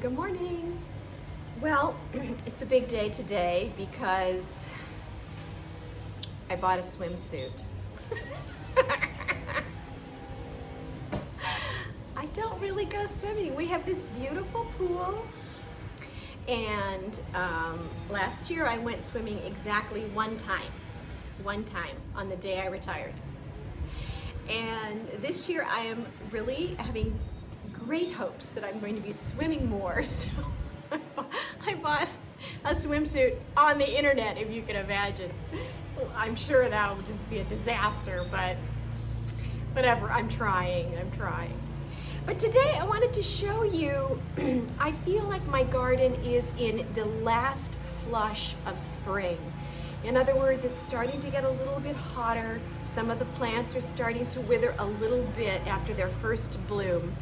Good morning. Well, it's a big day today because I bought a swimsuit. I don't really go swimming. We have this beautiful pool, and last year I went swimming exactly one time on the day I retired. And this year I am really having great hopes that I'm going to be swimming more. So I bought a swimsuit on the internet, if you can imagine. I'm sure that'll just be a disaster, but whatever, I'm trying. But today I wanted to show you, I feel like my garden is in the last flush of spring. In other words, it's starting to get a little bit hotter. Some of the plants are starting to wither a little bit after their first bloom.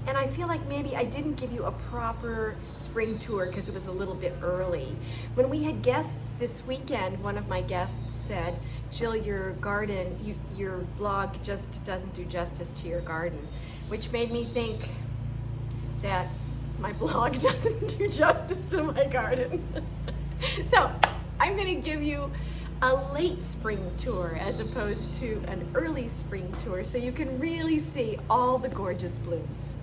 And I feel like maybe I didn't give you a proper spring tour because it was a little bit early. When we had guests this weekend, one of my guests said, Jill, your garden, your blog just doesn't do justice to your garden, which made me think that my blog doesn't do justice to my garden. So I'm going to give you a late spring tour as opposed to an early spring tour so you can really see all the gorgeous blooms.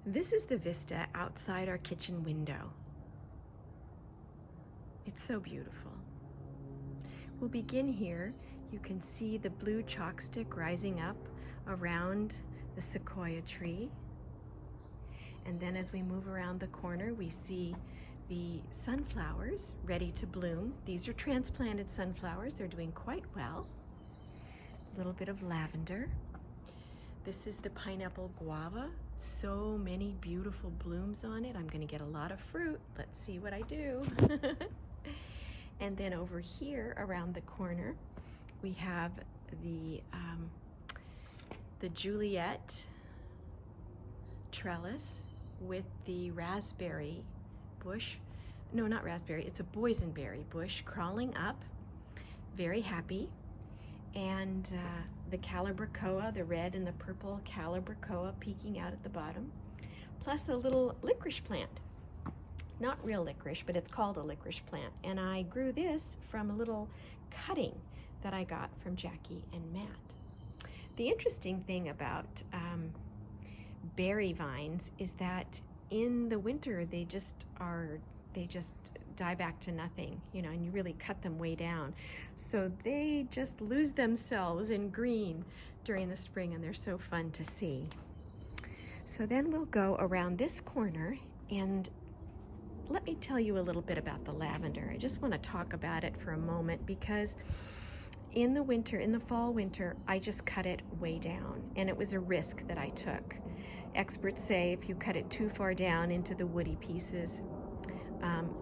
This is the vista outside our kitchen window. It's so beautiful. We'll begin here. You can see the blue chalkstick rising up around the sequoia tree. And then as we move around the corner, we see the sunflowers ready to bloom. These are transplanted sunflowers. They're doing quite well. A little bit of lavender. This is the pineapple guava. So many beautiful blooms on it. I'm going to get a lot of fruit. Let's see what I do. And then over here around the corner, we have the Juliet Trellis with the raspberry bush. No, not raspberry. It's a boysenberry bush crawling up. Very happy. And the calibrachoa, the red and the purple calibrachoa peeking out at the bottom, plus a little licorice plant. Not real licorice, but it's called a licorice plant. And I grew this from a little cutting that I got from Jackie and Matt. The interesting thing about berry vines is that in the winter they just die back to nothing, and you really cut them way down. So they just lose themselves in green during the spring, and they're so fun to see. So then we'll go around this corner, and let me tell you a little bit about the lavender. I just want to talk about it for a moment because in the fall winter, I just cut it way down, and it was a risk that I took. Experts say if you cut it too far down into the woody pieces,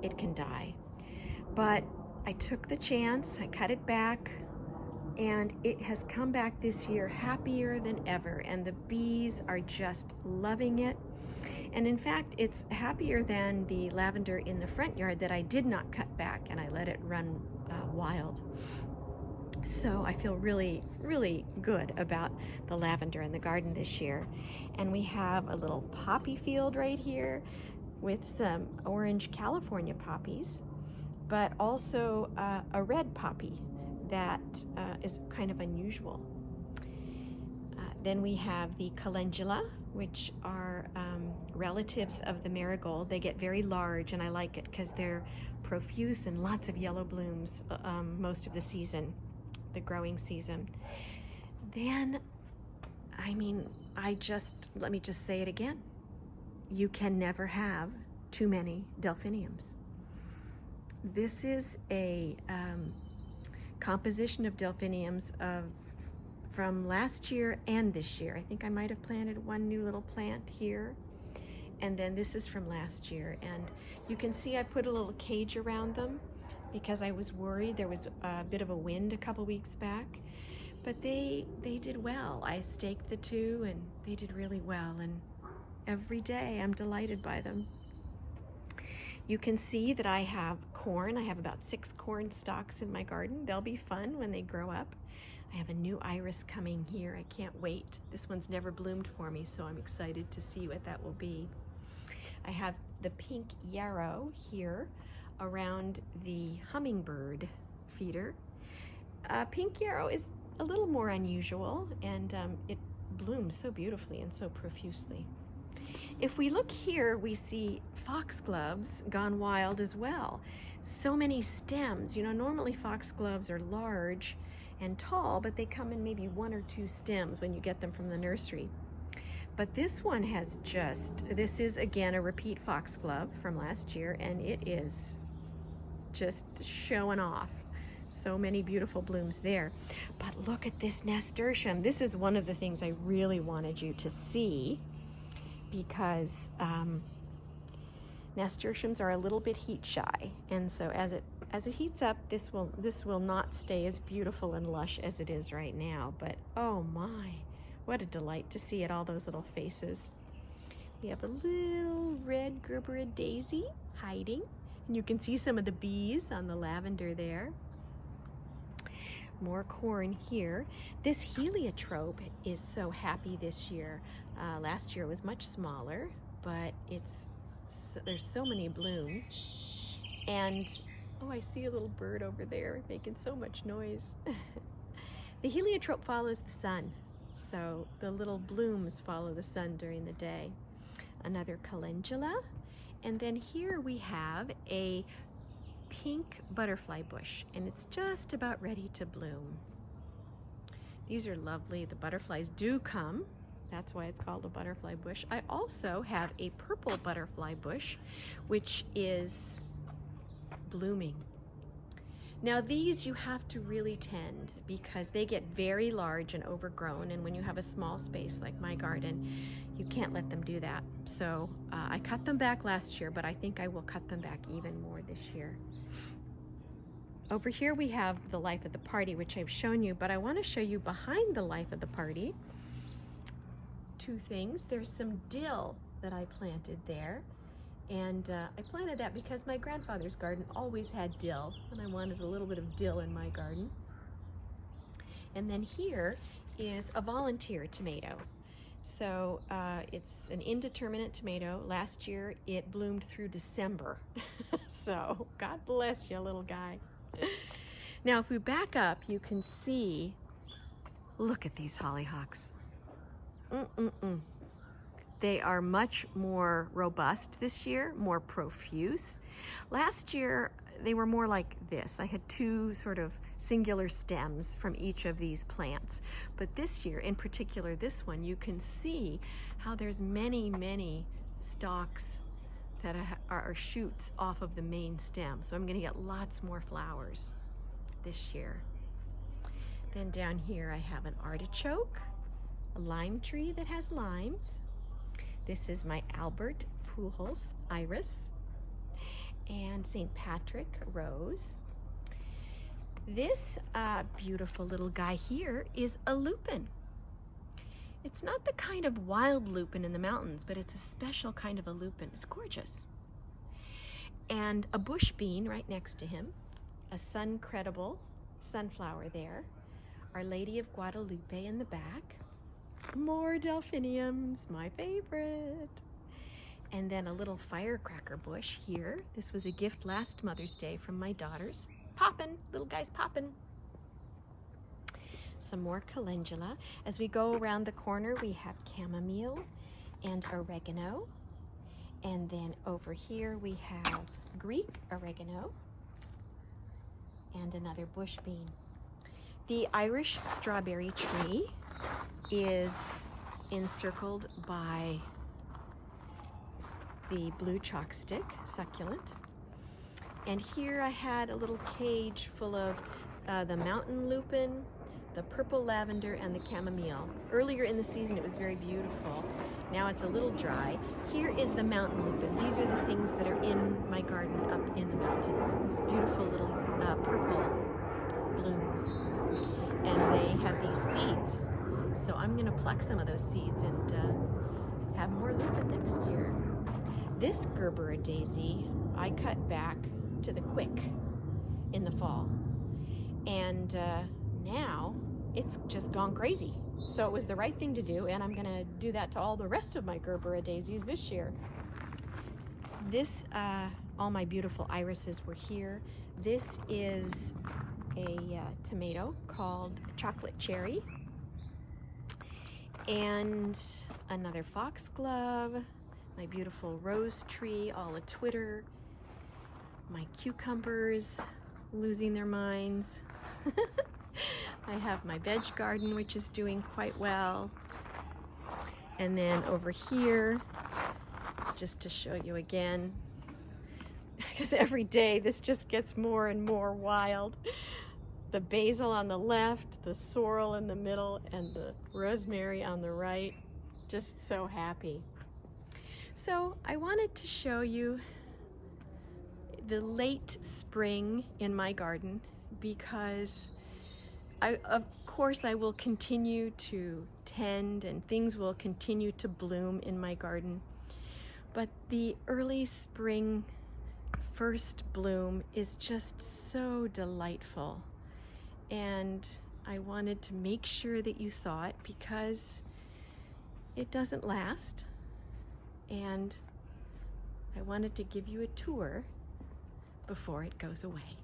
it can die. But I took the chance, I cut it back, and it has come back this year happier than ever, and the bees are just loving it. And in fact, it's happier than the lavender in the front yard that I did not cut back and I let it run wild. So I feel really, really good about the lavender in the garden this year. And we have a little poppy field right here with some orange California poppies, but also a red poppy that is kind of unusual. Then we have the calendula, which are relatives of the marigold. They get very large, and I like it because they're profuse and lots of yellow blooms most of the season, the growing season. Then, let me just say it again. You can never have too many delphiniums. This is a composition of delphiniums from last year and this year. I think I might have planted one new little plant here, and then this is from last year. And you can see I put a little cage around them because I was worried. There was a bit of a wind a couple weeks back, but they did well. I staked the two and they did really well, and every day I'm delighted by them. You can see that I have corn. I have about 6 corn stalks in my garden. They'll be fun when they grow up. I have a new iris coming here. I can't wait. This one's never bloomed for me, so I'm excited to see what that will be. I have the pink yarrow here around the hummingbird feeder. Pink yarrow is a little more unusual, and it blooms so beautifully and so profusely. If we look here, we see foxgloves gone wild as well. So many stems. You know, normally foxgloves are large and tall, but they come in maybe 1 or 2 stems when you get them from the nursery. But this one has this is again a repeat foxglove from last year, and it is just showing off. So many beautiful blooms there. But look at this nasturtium. This is one of the things I really wanted you to see, because nasturtiums are a little bit heat shy, and so as it heats up, this will not stay as beautiful and lush as it is right now. But oh my, what a delight to see it, all those little faces. We have a little red Gerbera Daisy hiding, and you can see some of the bees on the lavender there. More corn here. This heliotrope is so happy this year. Last year was much smaller, but there's so many blooms. And oh, I see a little bird over there making so much noise. The heliotrope follows the sun, so the little blooms follow the sun during the day. Another calendula, and then here we have a pink butterfly bush, and it's just about ready to bloom. These are lovely. The butterflies do come. That's why it's called a butterfly bush. I also have a purple butterfly bush, which is blooming. Now these you have to really tend, because they get very large and overgrown, and when you have a small space like my garden, you can't let them do that. So I cut them back last year, but I think I will cut them back even more this year. Over here we have the life of the party, which I've shown you, but I want to show you behind the life of the party 2 things. There's some dill that I planted there, and I planted that because my grandfather's garden always had dill, and I wanted a little bit of dill in my garden. And then here is a volunteer tomato. So it's an indeterminate tomato. Last year it bloomed through December. So God bless you, little guy. Now if we back up, you can see, look at these hollyhocks. They are much more robust this year, more profuse. Last year they were more like this. I had 2 sort of singular stems from each of these plants. But this year, in particular this one, you can see how there's many stalks that are shoots off of the main stem. So I'm gonna get lots more flowers this year. Then down here I have an artichoke, a lime tree that has limes. This is my Albert Pujols iris, and St. Patrick rose. This beautiful little guy here is a lupine. It's not the kind of wild lupine in the mountains, but it's a special kind of a lupine. It's gorgeous. And a bush bean right next to him, a sun-credible sunflower there, Our Lady of Guadalupe in the back, more Delphiniums, my favorite. And then a little firecracker bush here. This was a gift last Mother's Day from my daughters. Poppin', little guy's poppin'. Some more calendula. As we go around the corner, we have chamomile and oregano. And then over here we have Greek oregano and another bush bean. The Irish strawberry tree is encircled by the blue chalkstick succulent. And here I had a little cage full of the mountain lupine, the purple lavender, and the chamomile. Earlier in the season it was very beautiful. Now it's a little dry. Here is the mountain lupine. These are the things that are in my garden up in the mountains. These beautiful little purple blooms. And they have these seeds. So I'm gonna pluck some of those seeds and have more lupine next year. This Gerbera Daisy I cut back to the quick in the fall. And now it's just gone crazy. So it was the right thing to do, and I'm gonna do that to all the rest of my Gerbera daisies this year. This, all my beautiful irises were here. This is a tomato called chocolate cherry, and another foxglove, my beautiful rose tree, all a twitter, my cucumbers losing their minds. I have my veg garden, which is doing quite well. And then over here, just to show you again, because every day this just gets more and more wild. The basil on the left, the sorrel in the middle, and the rosemary on the right. Just so happy. So I wanted to show you the late spring in my garden, because of course I will continue to tend and things will continue to bloom in my garden. But the early spring first bloom is just so delightful. And I wanted to make sure that you saw it, because it doesn't last. And I wanted to give you a tour before it goes away.